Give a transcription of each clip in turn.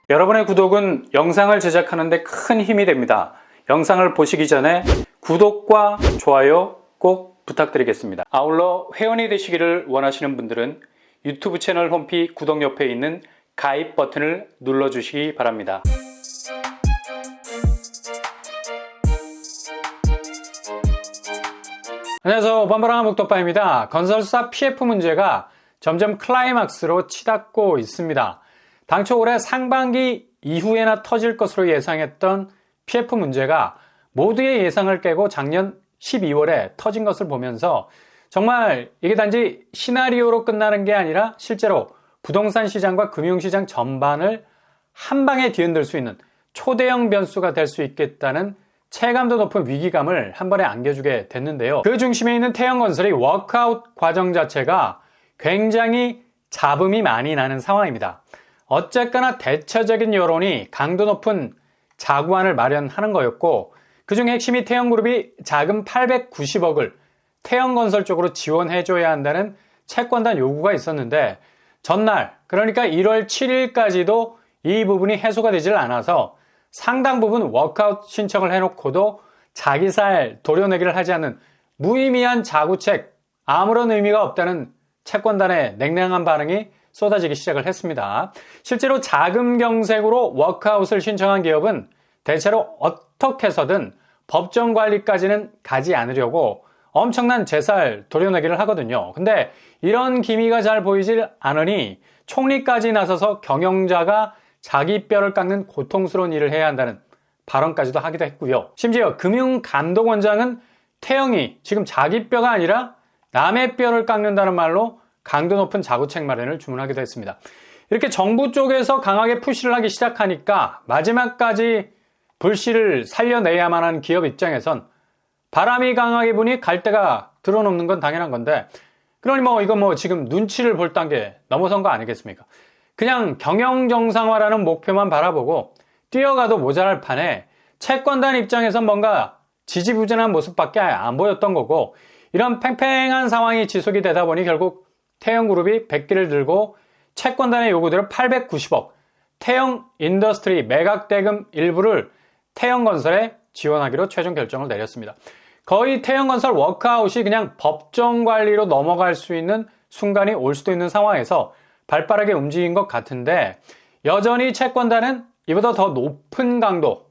여러분의 구독은 영상을 제작하는 데 큰 힘이 됩니다. 영상을 보시기 전에 구독과 좋아요 꼭 부탁드리겠습니다. 아울러 회원이 되시기를 원하시는 분들은 유튜브 채널 홈피 구독 옆에 있는 가입 버튼을 눌러주시기 바랍니다. 안녕하세요. 반바람 목독파입니다. 건설사 PF 문제가 점점 클라이막스로 치닫고 있습니다. 당초 올해 상반기 이후에나 터질 것으로 예상했던 PF 문제가 모두의 예상을 깨고 작년 12월에 터진 것을 보면서 정말 이게 단지 시나리오로 끝나는 게 아니라 실제로 부동산 시장과 금융시장 전반을 한 방에 뒤흔들 수 있는 초대형 변수가 될 수 있겠다는 체감도 높은 위기감을 한 번에 안겨주게 됐는데요. 그 중심에 있는 태형건설의 워크아웃 과정 자체가 굉장히 잡음이 많이 나는 상황입니다. 어쨌거나 대체적인 여론이 강도 높은 자구안을 마련하는 거였고, 그중 핵심이 태형그룹이 자금 890억을 태형건설 쪽으로 지원해줘야 한다는 채권단 요구가 있었는데, 전날 그러니까 1월 7일까지도 이 부분이 해소가 되질 않아서 상당 부분 워크아웃 신청을 해놓고도 자기 살 도려내기를 하지 않는 무의미한 자구책, 아무런 의미가 없다는 채권단의 냉랭한 반응이 쏟아지기 시작을 했습니다. 실제로 자금 경색으로 워크아웃을 신청한 기업은 대체로 어떻게 해서든 법정 관리까지는 가지 않으려고 엄청난 재살 도려내기를 하거든요. 근데 이런 기미가 잘 보이질 않으니 총리까지 나서서 경영자가 자기 뼈를 깎는 고통스러운 일을 해야 한다는 발언까지도 하기도 했고요. 심지어 금융감독원장은 태형이 지금 자기 뼈가 아니라 남의 뼈를 깎는다는 말로 강도 높은 자구책 마련을 주문하기도 했습니다. 이렇게 정부 쪽에서 강하게 푸시를 하기 시작하니까 마지막까지 불씨를 살려내야만 하는 기업 입장에선 바람이 강하게 부니 갈대가 드러놓는 건 당연한 건데, 그러니 이거 지금 눈치를 볼 단계 넘어선 거 아니겠습니까? 그냥 경영 정상화라는 목표만 바라보고 뛰어가도 모자랄 판에 채권단 입장에선 뭔가 지지부진한 모습밖에 안 보였던 거고, 이런 팽팽한 상황이 지속이 되다 보니 결국 태형그룹이 백기를 들고 채권단의 요구대로 890억 태형 인더스트리 매각 대금 일부를 태형건설에 지원하기로 최종 결정을 내렸습니다. 거의 태형건설 워크아웃이 그냥 법정 관리로 넘어갈 수 있는 순간이 올 수도 있는 상황에서 발빠르게 움직인 것 같은데, 여전히 채권단은 이보다 더 높은 강도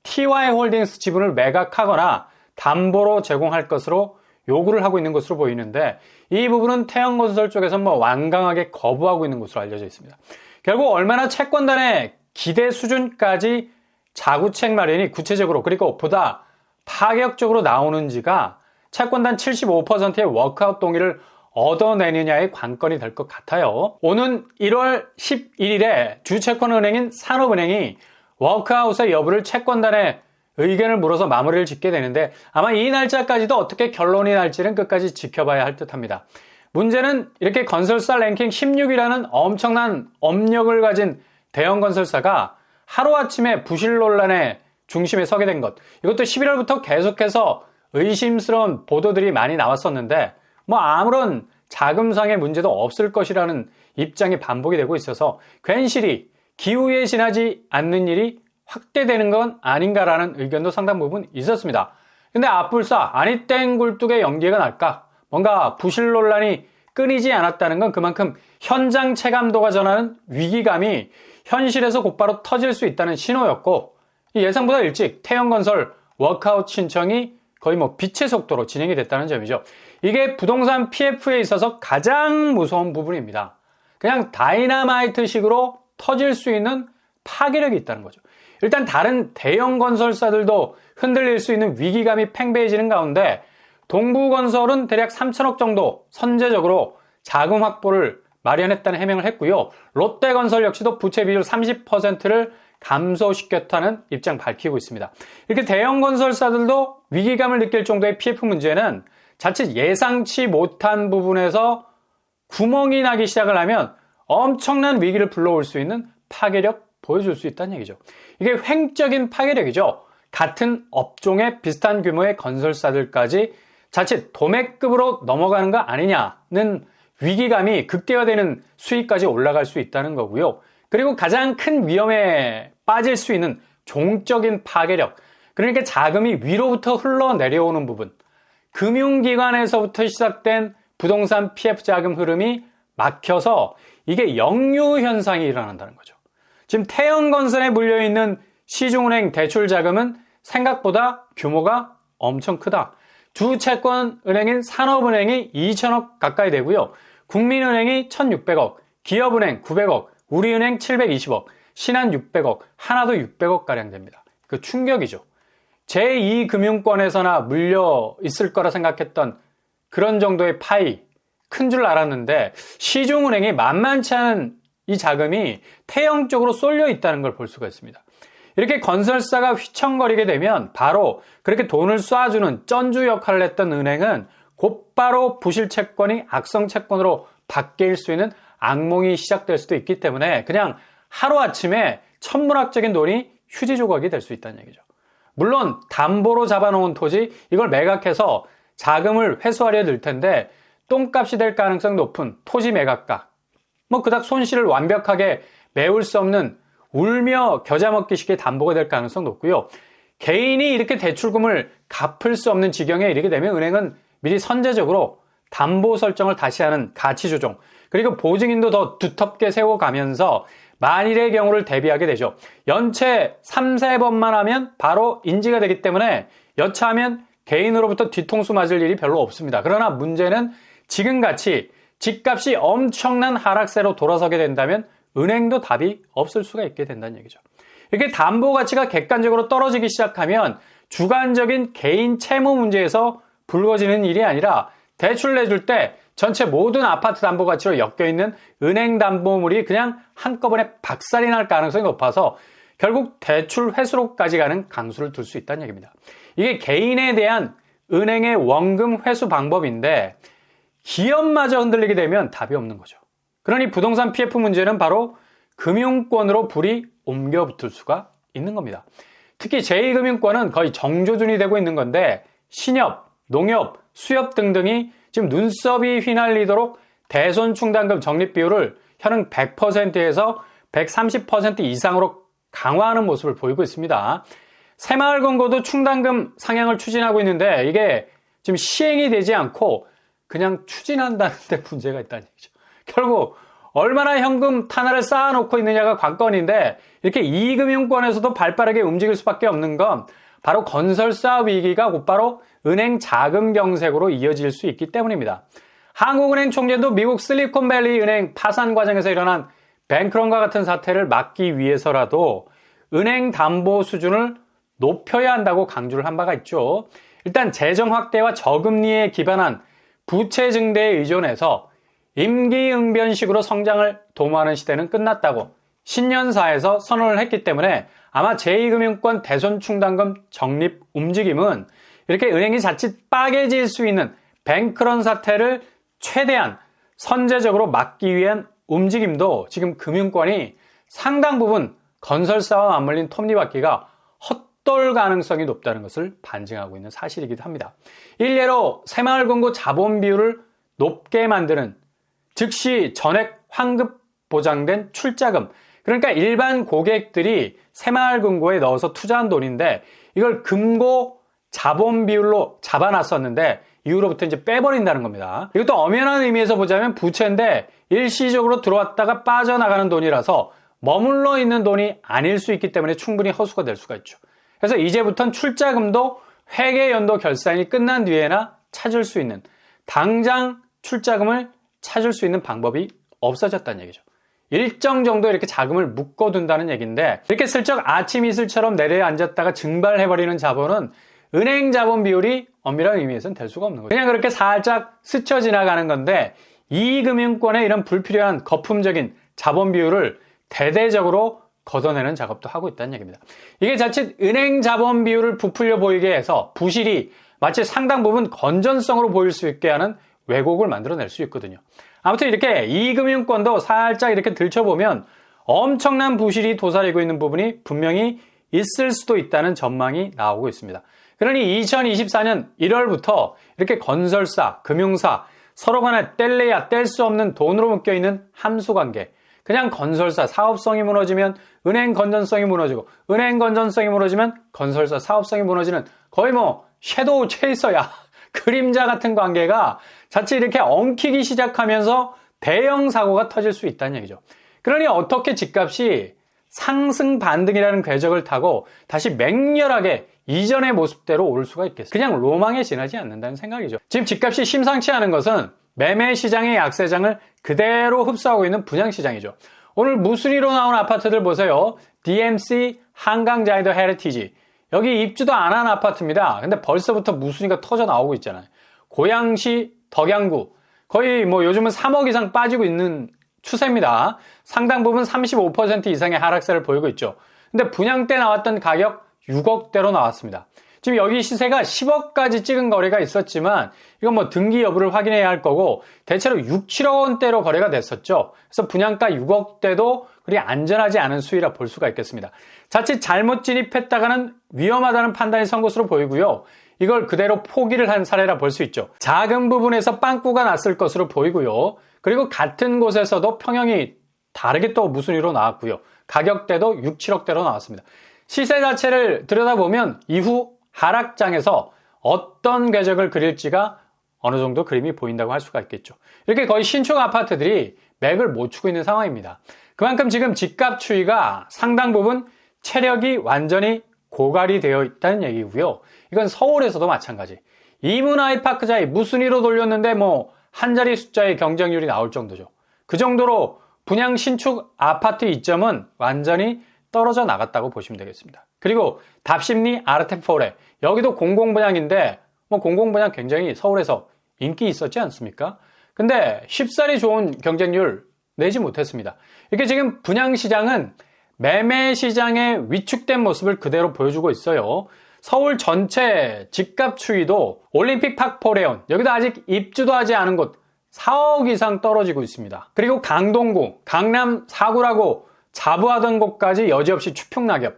TY홀딩스 지분을 매각하거나 담보로 제공할 것으로 요구를 하고 있는 것으로 보이는데, 이 부분은 태형건설 쪽에서 완강하게 거부하고 있는 것으로 알려져 있습니다. 결국 얼마나 채권단의 기대 수준까지 자구책 마련이 구체적으로 그리고 보다 파격적으로 나오는지가 채권단 75%의 워크아웃 동의를 얻어내느냐의 관건이 될 것 같아요. 오는 1월 11일에 주채권은행인 산업은행이 워크아웃의 여부를 채권단에 의견을 물어서 마무리를 짓게 되는데, 아마 이 날짜까지도 어떻게 결론이 날지는 끝까지 지켜봐야 할 듯합니다. 문제는 이렇게 건설사 랭킹 16위라는 엄청난 업력을 가진 대형 건설사가 하루아침에 부실 논란의 중심에 서게 된 것, 이것도 11월부터 계속해서 의심스러운 보도들이 많이 나왔었는데 아무런 자금상의 문제도 없을 것이라는 입장이 반복이 되고 있어서 괜시리 기후에 지나지 않는 일이 확대되는 건 아닌가라는 의견도 상당 부분 있었습니다. 근데 앞불사 아니땡 굴뚝의 연기가 날까? 뭔가 부실 논란이 끊이지 않았다는 건 그만큼 현장 체감도가 전하는 위기감이 현실에서 곧바로 터질 수 있다는 신호였고, 예상보다 일찍 태형건설 워크아웃 신청이 거의 빛의 속도로 진행이 됐다는 점이죠. 이게 부동산 PF에 있어서 가장 무서운 부분입니다. 그냥 다이나마이트식으로 터질 수 있는 파괴력이 있다는 거죠. 일단 다른 대형 건설사들도 흔들릴 수 있는 위기감이 팽배해지는 가운데 동부건설은 대략 3천억 정도 선제적으로 자금 확보를 마련했다는 해명을 했고요. 롯데건설 역시도 부채 비율 30%를 감소시켰다는 입장 밝히고 있습니다. 이렇게 대형 건설사들도 위기감을 느낄 정도의 PF 문제는 자칫 예상치 못한 부분에서 구멍이 나기 시작을 하면 엄청난 위기를 불러올 수 있는 파괴력 보여줄 수 있다는 얘기죠. 이게 횡적인 파괴력이죠. 같은 업종의 비슷한 규모의 건설사들까지 자칫 도매급으로 넘어가는 거 아니냐는 위기감이 극대화되는 수익까지 올라갈 수 있다는 거고요. 그리고 가장 큰 위험에 빠질 수 있는 종적인 파괴력, 그러니까 자금이 위로부터 흘러내려오는 부분, 금융기관에서부터 시작된 부동산 PF 자금 흐름이 막혀서 이게 역류 현상이 일어난다는 거죠. 지금 태형건설에 물려있는 시중은행 대출 자금은 생각보다 규모가 엄청 크다. 주 채권은행인 산업은행이 2천억 가까이 되고요. 국민은행이 1,600억, 기업은행 900억, 우리은행 720억, 신한 600억, 하나도 600억가량 됩니다. 그 충격이죠. 제2금융권에서나 물려 있을 거라 생각했던 그런 정도의 파이, 큰 줄 알았는데 시중은행이 만만치 않은 이 자금이 태형 쪽으로 쏠려 있다는 걸 볼 수가 있습니다. 이렇게 건설사가 휘청거리게 되면 바로 그렇게 돈을 쏴주는 쩐주 역할을 했던 은행은 곧바로 부실 채권이 악성 채권으로 바뀔 수 있는 악몽이 시작될 수도 있기 때문에 그냥 하루아침에 천문학적인 돈이 휴지 조각이 될 수 있다는 얘기죠. 물론 담보로 잡아놓은 토지 이걸 매각해서 자금을 회수하려 들 텐데 똥값이 될 가능성 높은 토지 매각가, 그닥 손실을 완벽하게 메울 수 없는 울며 겨자 먹기식의 담보가 될 가능성 높고요. 개인이 이렇게 대출금을 갚을 수 없는 지경에 이르게 되면 은행은 미리 선제적으로 담보 설정을 다시 하는 가치 조정, 그리고 보증인도 더 두텁게 세워가면서 만일의 경우를 대비하게 되죠. 연체 3-4번만 하면 바로 인지가 되기 때문에 여차하면 개인으로부터 뒤통수 맞을 일이 별로 없습니다. 그러나 문제는 지금같이 집값이 엄청난 하락세로 돌아서게 된다면 은행도 답이 없을 수가 있게 된다는 얘기죠. 이렇게 담보 가치가 객관적으로 떨어지기 시작하면 주관적인 개인 채무 문제에서 불거지는 일이 아니라 대출 내줄 때 전체 모든 아파트 담보 가치로 엮여있는 은행 담보물이 그냥 한꺼번에 박살이 날 가능성이 높아서 결국 대출 회수로까지 가는 강수를 둘 수 있다는 얘기입니다. 이게 개인에 대한 은행의 원금 회수 방법인데 기업마저 흔들리게 되면 답이 없는 거죠. 그러니 부동산 PF 문제는 바로 금융권으로 불이 옮겨 붙을 수가 있는 겁니다. 특히 제2금융권은 거의 정조준이 되고 있는 건데 신협, 농협, 수협 등등이 지금 눈썹이 휘날리도록 대손 충당금 적립 비율을 현행 100%에서 130% 이상으로 강화하는 모습을 보이고 있습니다. 새마을금고도 충당금 상향을 추진하고 있는데 이게 지금 시행이 되지 않고 그냥 추진한다는 데 문제가 있다는 얘기죠. 결국 얼마나 현금 탄화를 쌓아놓고 있느냐가 관건인데 이렇게 이금융권에서도 발빠르게 움직일 수밖에 없는 건 바로 건설사 위기가 곧바로 은행 자금 경색으로 이어질 수 있기 때문입니다. 한국은행 총재도 미국 실리콘밸리 은행 파산 과정에서 일어난 뱅크런과 같은 사태를 막기 위해서라도 은행 담보 수준을 높여야 한다고 강조를 한 바가 있죠. 일단 재정 확대와 저금리에 기반한 부채 증대에 의존해서 임기응변식으로 성장을 도모하는 시대는 끝났다고 신년사에서 선언을 했기 때문에 아마 제2금융권 대손 충당금 적립 움직임은 이렇게 은행이 자칫 빠개질 수 있는 뱅크런 사태를 최대한 선제적으로 막기 위한 움직임도 지금 금융권이 상당 부분 건설사와 맞물린 톱니바퀴가 헛돌 가능성이 높다는 것을 반증하고 있는 사실이기도 합니다. 일례로 새마을금고 자본 비율을 높게 만드는 즉시 전액 환급 보장된 출자금, 그러니까 일반 고객들이 새마을금고에 넣어서 투자한 돈인데 이걸 금고 자본 비율로 잡아놨었는데 이후로부터 이제 빼버린다는 겁니다. 이것도 엄연한 의미에서 보자면 부채인데 일시적으로 들어왔다가 빠져나가는 돈이라서 머물러 있는 돈이 아닐 수 있기 때문에 충분히 허수가 될 수가 있죠. 그래서 이제부터는 출자금도 회계연도 결산이 끝난 뒤에나 찾을 수 있는, 당장 출자금을 찾을 수 있는 방법이 없어졌다는 얘기죠. 일정 정도 이렇게 자금을 묶어둔다는 얘기인데 이렇게 슬쩍 아침 이슬처럼 내려앉았다가 증발해버리는 자본은 은행 자본 비율이 엄밀한 의미에서는 될 수가 없는 거죠. 그냥 그렇게 살짝 스쳐 지나가는 건데 이금융권의 이런 불필요한 거품적인 자본 비율을 대대적으로 걷어내는 작업도 하고 있다는 얘기입니다. 이게 자칫 은행 자본 비율을 부풀려 보이게 해서 부실이 마치 상당 부분 건전성으로 보일 수 있게 하는 왜곡을 만들어낼 수 있거든요. 아무튼 이렇게 이금융권도 살짝 이렇게 들춰보면 엄청난 부실이 도사리고 있는 부분이 분명히 있을 수도 있다는 전망이 나오고 있습니다. 그러니 2024년 1월부터 이렇게 건설사, 금융사 서로 간에 뗄래야 뗄 수 없는 돈으로 묶여있는 함수관계, 그냥 건설사 사업성이 무너지면 은행 건전성이 무너지고 은행 건전성이 무너지면 건설사 사업성이 무너지는 거의 뭐 섀도우 체이서야 그림자 같은 관계가 자칫 이렇게 엉키기 시작하면서 대형 사고가 터질 수 있다는 얘기죠. 그러니 어떻게 집값이 상승 반등이라는 궤적을 타고 다시 맹렬하게 이전의 모습대로 오를 수가 있겠어요? 그냥 로망에 지나지 않는다는 생각이죠. 지금 집값이 심상치 않은 것은 매매 시장의 약세장을 그대로 흡수하고 있는 분양 시장이죠. 오늘 무순위로 나온 아파트들 보세요. DMC 한강자이더 헤리티지. 여기 입주도 안 한 아파트입니다. 근데 벌써부터 무순위가 터져 나오고 있잖아요. 고양시 덕양구. 거의 뭐 요즘은 3억 이상 빠지고 있는 추세입니다. 상당 부분 35% 이상의 하락세를 보이고 있죠. 근데 분양 때 나왔던 가격 6억대로 나왔습니다. 지금 여기 시세가 10억까지 찍은 거래가 있었지만 이건 뭐 등기 여부를 확인해야 할 거고 대체로 6, 7억 원대로 거래가 됐었죠. 그래서 분양가 6억대도 그리 안전하지 않은 수위라 볼 수가 있겠습니다. 자칫 잘못 진입했다가는 위험하다는 판단이 선 것으로 보이고요. 이걸 그대로 포기를 한 사례라 볼 수 있죠. 작은 부분에서 빵꾸가 났을 것으로 보이고요. 그리고 같은 곳에서도 평형이 다르게 또 무순위로 나왔고요. 가격대도 6, 7억대로 나왔습니다. 시세 자체를 들여다보면 이후 하락장에서 어떤 궤적을 그릴지가 어느 정도 그림이 보인다고 할 수가 있겠죠. 이렇게 거의 신축 아파트들이 맥을 못 추고 있는 상황입니다. 그만큼 지금 집값 추이가 상당 부분 체력이 완전히 고갈이 되어 있다는 얘기고요. 이건 서울에서도 마찬가지. 이문 아이파크자이 무순위로 돌렸는데 뭐 한 자리 숫자의 경쟁률이 나올 정도죠. 그 정도로 분양 신축 아파트 이점은 완전히 떨어져 나갔다고 보시면 되겠습니다. 그리고 답심리 아르테포레 여기도 공공분양인데 뭐 공공분양 굉장히 서울에서 인기 있었지 않습니까? 근데 쉽사리 좋은 경쟁률 내지 못했습니다. 이렇게 지금 분양시장은 매매시장의 위축된 모습을 그대로 보여주고 있어요. 서울 전체 집값 추이도 올림픽 파크포레온 여기도 아직 입주도 하지 않은 곳 4억 이상 떨어지고 있습니다. 그리고 강동구, 강남 4구라고 자부하던 곳까지 여지없이 추평낙엽,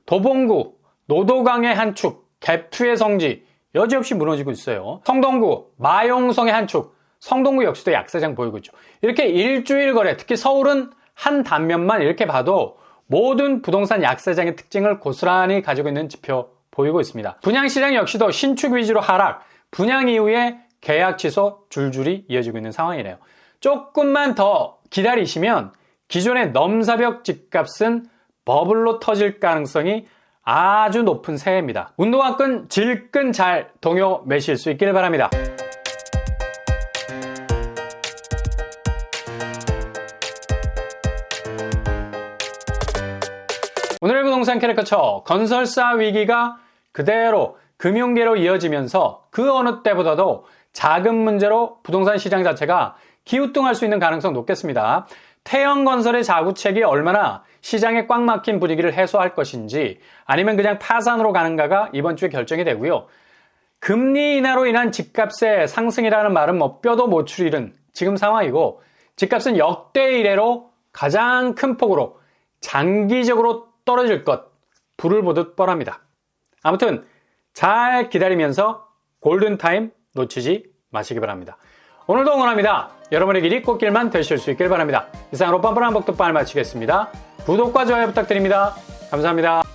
도봉구, 노도강의 한 축, 갭투의 성지 여지없이 무너지고 있어요. 성동구, 마용성의 한 축, 성동구 역시도 약세장 보이고 있죠. 이렇게 일주일 거래, 특히 서울은 한 단면만 이렇게 봐도 모든 부동산 약세장의 특징을 고스란히 가지고 있는 지표 보이고 있습니다. 분양시장 역시도 신축 위주로 하락, 분양 이후에 계약 취소 줄줄이 이어지고 있는 상황이네요. 조금만 더 기다리시면 기존의 넘사벽 집값은 버블로 터질 가능성이 아주 높은 새해입니다. 운동화 끈 질끈 잘 동요 매실 수 있기를 바랍니다. 오늘의 부동산 캐릭터처 건설사 위기가 그대로 금융계로 이어지면서 그 어느 때보다도 작은 문제로 부동산 시장 자체가 기우뚱할 수 있는 가능성 높겠습니다. 태형건설의 자구책이 얼마나 시장에 꽉 막힌 분위기를 해소할 것인지 아니면 그냥 파산으로 가는가가 이번 주에 결정이 되고요. 금리 인하로 인한 집값의 상승이라는 말은 뭐 뼈도 못 추리는 지금 상황이고 집값은 역대 이래로 가장 큰 폭으로 장기적으로 떨어질 것 불을 보듯 뻔합니다. 아무튼 잘 기다리면서 골든타임 놓치지 마시기 바랍니다. 오늘도 응원합니다. 여러분의 길이 꽃길만 되실 수 있길 바랍니다. 이상으로 뻔뻔한 복덕발 마치겠습니다. 구독과 좋아요 부탁드립니다. 감사합니다.